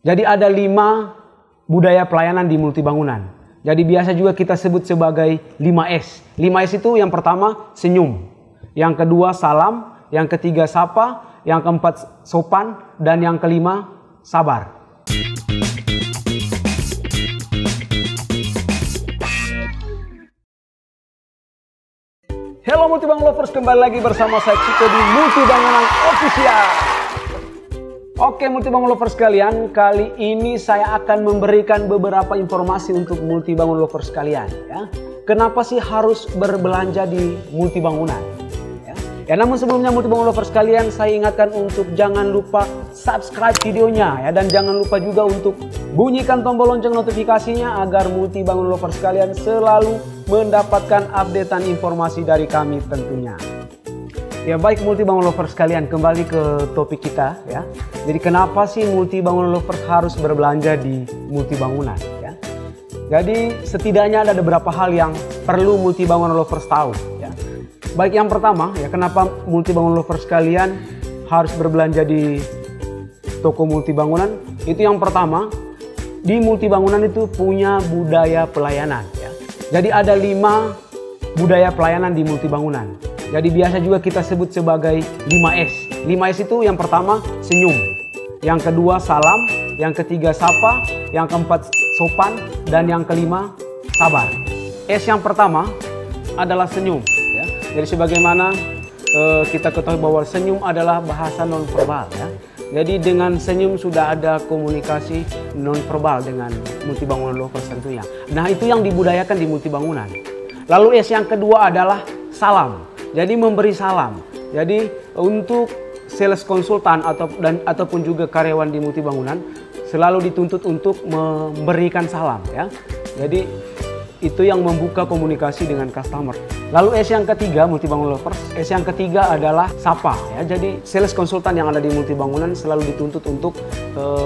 Jadi ada 5 budaya pelayanan di multibangunan. Jadi biasa juga kita sebut sebagai 5S. 5S itu yang pertama senyum, yang kedua salam, yang ketiga sapa, yang keempat sopan, dan yang kelima sabar. Halo Multibangun Lovers, kembali lagi bersama saya Ciko di Multibangunan Official. Oke Multibangun Lovers sekalian, kali ini saya akan memberikan beberapa informasi untuk Multibangun Lovers sekalian. Ya. Kenapa sih harus berbelanja di multibangunan? Ya, namun sebelumnya Multibangun Lovers sekalian, saya ingatkan untuk jangan lupa subscribe videonya ya, dan jangan lupa juga untuk bunyikan tombol lonceng notifikasinya agar Multibangun Lovers sekalian selalu mendapatkan updatean informasi dari kami tentunya. Ya baik Multibangun Lovers sekalian, kembali ke topik kita ya. Jadi kenapa sih Multibangun Lovers harus berbelanja di multibangunan ya? Jadi setidaknya ada beberapa hal yang perlu Multibangun Lovers tahu ya. Baik yang pertama ya, kenapa Multibangun Lovers sekalian harus berbelanja di toko multibangunan? Itu yang pertama, di multibangunan itu punya budaya pelayanan ya. Jadi ada 5 budaya pelayanan di multibangunan. Jadi biasa juga kita sebut sebagai 5S. 5S itu yang pertama senyum, yang kedua salam, yang ketiga sapa, yang keempat sopan, dan yang kelima sabar. S yang pertama adalah senyum. Ya. Jadi sebagaimana kita ketahui bahwa senyum adalah bahasa nonverbal. Ya. Jadi dengan senyum sudah ada komunikasi nonverbal dengan Multibangunan Lovers tentunya. Nah itu yang dibudayakan di multibangunan. Lalu S yang kedua adalah salam. Jadi memberi salam. Jadi untuk sales konsultan ataupun juga karyawan di multibangunan selalu dituntut untuk memberikan salam ya. Jadi itu yang membuka komunikasi dengan customer. Lalu S yang ketiga Multibangun Lovers, S yang ketiga adalah sapa ya. Jadi sales konsultan yang ada di multibangunan selalu dituntut untuk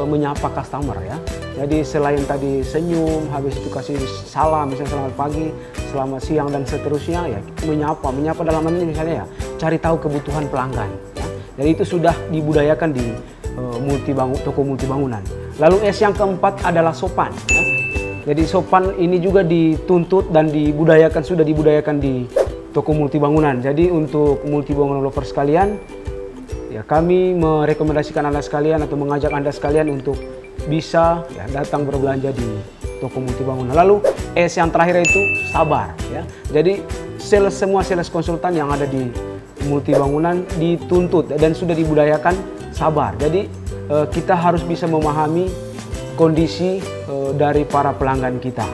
menyapa customer ya. Jadi selain tadi senyum, habis itu kasih salam, misalnya selamat pagi, selamat siang dan seterusnya ya, menyapa dalam hal ini misalnya ya, cari tahu kebutuhan pelanggan ya. Jadi itu sudah dibudayakan di toko multibangunan. Lalu S yang keempat adalah sopan ya. Jadi sopan ini juga dituntut dan sudah dibudayakan di toko multibangunan. Jadi untuk Multibangunan Lovers sekalian, ya kami merekomendasikan Anda sekalian atau mengajak Anda sekalian untuk bisa ya, datang berbelanja di toko multibangunan. Lalu S yang terakhir itu sabar ya. Jadi semua sales konsultan yang ada di multibangunan dituntut dan sudah dibudayakan sabar. Jadi kita harus bisa memahami kondisi dari para pelanggan kita.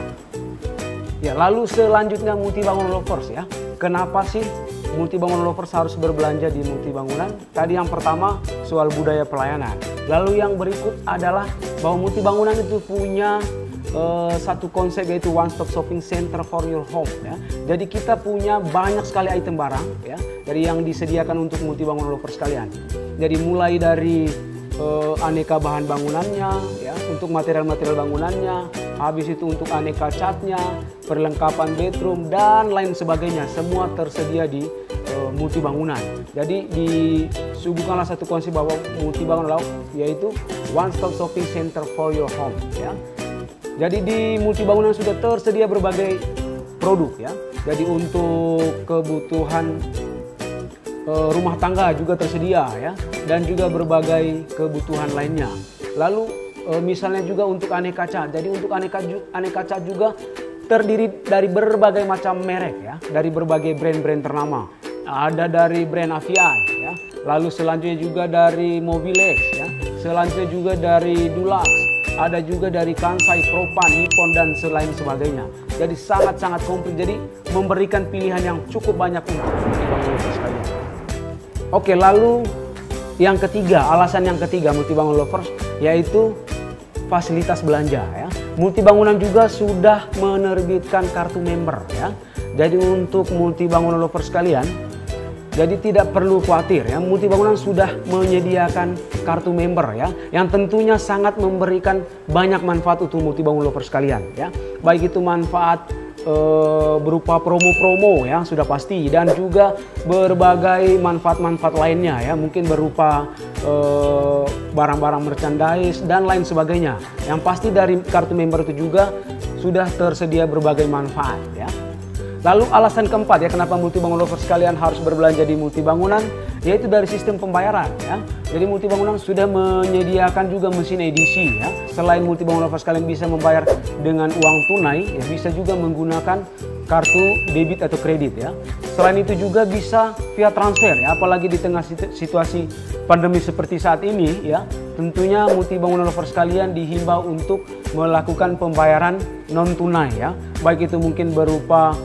Ya, lalu selanjutnya Multibangun Lovers ya. Kenapa sih Multibangun Lovers harus berbelanja di multibangunan? Tadi yang pertama soal budaya pelayanan. Lalu yang berikut adalah bahwa multibangunan itu punya satu konsep, yaitu one stop shopping center for your home ya. Jadi kita punya banyak sekali item barang ya, dari yang disediakan untuk Multibangun Lovers sekalian. Jadi mulai dari aneka bahan bangunannya ya, untuk material-material bangunannya, habis itu untuk aneka catnya, perlengkapan bedroom dan lain sebagainya, semua tersedia di multibangunan. Jadi disuguhkanlah satu konsep bahwa multibangunan yaitu one stop shopping center for your home ya. Jadi di multibangunan sudah tersedia berbagai produk ya. Jadi untuk kebutuhan rumah tangga juga tersedia ya, dan juga berbagai kebutuhan lainnya. Lalu misalnya juga untuk aneka cat. Jadi untuk aneka cat juga terdiri dari berbagai macam merek ya, dari berbagai brand-brand ternama. Ada dari brand Avian ya, lalu selanjutnya juga dari Mobilex ya, selanjutnya juga dari Dulux, ada juga dari Kansai, Propan, Nippon dan selain sebagainya. Jadi sangat-sangat komplit. Jadi memberikan pilihan yang cukup banyak untuk Multibangun Lovers sekalian. Oke, lalu yang ketiga, alasan yang ketiga Multibangun Lovers yaitu fasilitas belanja ya. Multibangunan juga sudah menerbitkan kartu member ya. Jadi untuk Multibangunan Lovers sekalian, jadi tidak perlu khawatir ya, multibangunan sudah menyediakan kartu member ya, yang tentunya sangat memberikan banyak manfaat untuk Multibangun Lovers sekalian ya. Baik itu manfaat berupa promo-promo ya sudah pasti, dan juga berbagai manfaat-manfaat lainnya ya, mungkin berupa barang-barang merchandise dan lain sebagainya. Yang pasti dari kartu member itu juga sudah tersedia berbagai manfaat ya. Lalu alasan keempat ya kenapa Multibangun Lovers sekalian harus berbelanja di Multibangunan, yaitu dari sistem pembayaran ya. Jadi Multibangunan sudah menyediakan juga mesin edisi ya. Selain Multibangun Lovers sekalian bisa membayar dengan uang tunai ya, bisa juga menggunakan kartu debit atau kredit ya. Selain itu juga bisa via transfer ya, apalagi di tengah situasi pandemi seperti saat ini ya. Tentunya Multibangun Lovers sekalian dihimbau untuk melakukan pembayaran non tunai ya. Baik itu mungkin berupa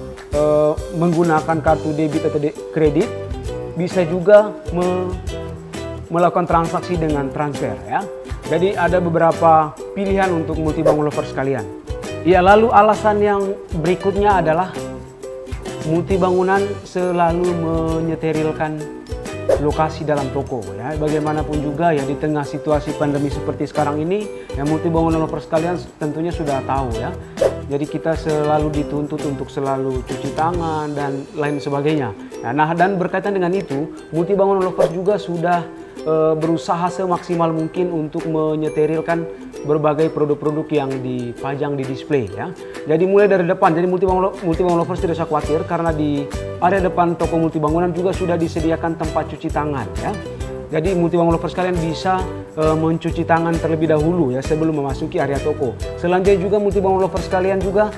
menggunakan kartu debit atau kredit, bisa juga melakukan transaksi dengan transfer ya. Jadi ada beberapa pilihan untuk Multibangun Lovers sekalian. Ya, lalu alasan yang berikutnya adalah Multibangunan selalu menyeterilkan lokasi dalam toko ya. Bagaimanapun juga ya, di tengah situasi pandemi seperti sekarang ini ya, Multibangun Lovers sekalian tentunya sudah tahu ya. Jadi kita selalu dituntut untuk selalu cuci tangan dan lain sebagainya. Nah, dan berkaitan dengan itu, Multibangun Lovers juga sudah berusaha semaksimal mungkin untuk menyeterilkan berbagai produk-produk yang dipajang di display ya. Jadi mulai dari depan, jadi Multibangun Lovers tidak usah khawatir karena di area depan toko Multibangunan juga sudah disediakan tempat cuci tangan ya. Jadi Multibangun Lovers kalian bisa mencuci tangan terlebih dahulu ya sebelum memasuki area toko. Selanjutnya juga Multibangun Lovers kalian juga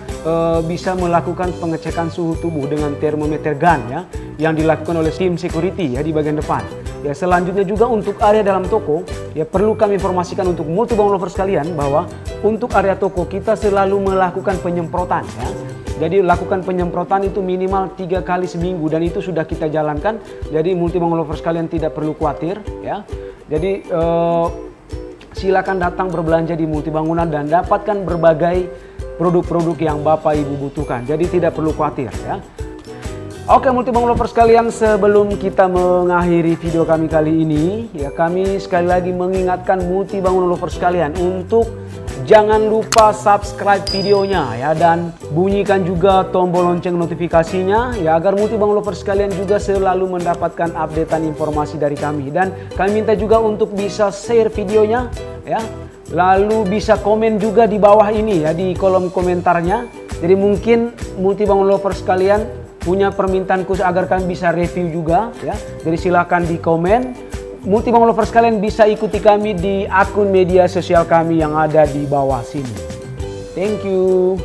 bisa melakukan pengecekan suhu tubuh dengan termometer gun ya, yang dilakukan oleh tim security ya di bagian depan. Ya, selanjutnya juga untuk area dalam toko ya, perlu kami informasikan untuk Multibangun Lovers kalian bahwa untuk area toko kita selalu melakukan penyemprotan ya. Jadi lakukan penyemprotan itu minimal 3 kali seminggu dan itu sudah kita jalankan. Jadi Multibangun Lovers kalian tidak perlu khawatir ya. Jadi silakan datang berbelanja di Multibangunan dan dapatkan berbagai produk-produk yang Bapak Ibu butuhkan. Jadi tidak perlu khawatir ya. Oke Multibangun Lovers kalian, sebelum kita mengakhiri video kami kali ini ya, kami sekali lagi mengingatkan Multibangun Lovers kalian untuk jangan lupa subscribe videonya ya, dan bunyikan juga tombol lonceng notifikasinya ya, agar Multibangun Lovers kalian juga selalu mendapatkan updatean informasi dari kami. Dan kami minta juga untuk bisa share videonya ya, lalu bisa komen juga di bawah ini ya, di kolom komentarnya. Jadi mungkin Multibangun Lovers kalian punya permintaan khusus agar kami bisa review juga ya. Jadi silakan di komen. Multibangun Lovers kalian bisa ikuti kami di akun media sosial kami yang ada di bawah sini. Thank you.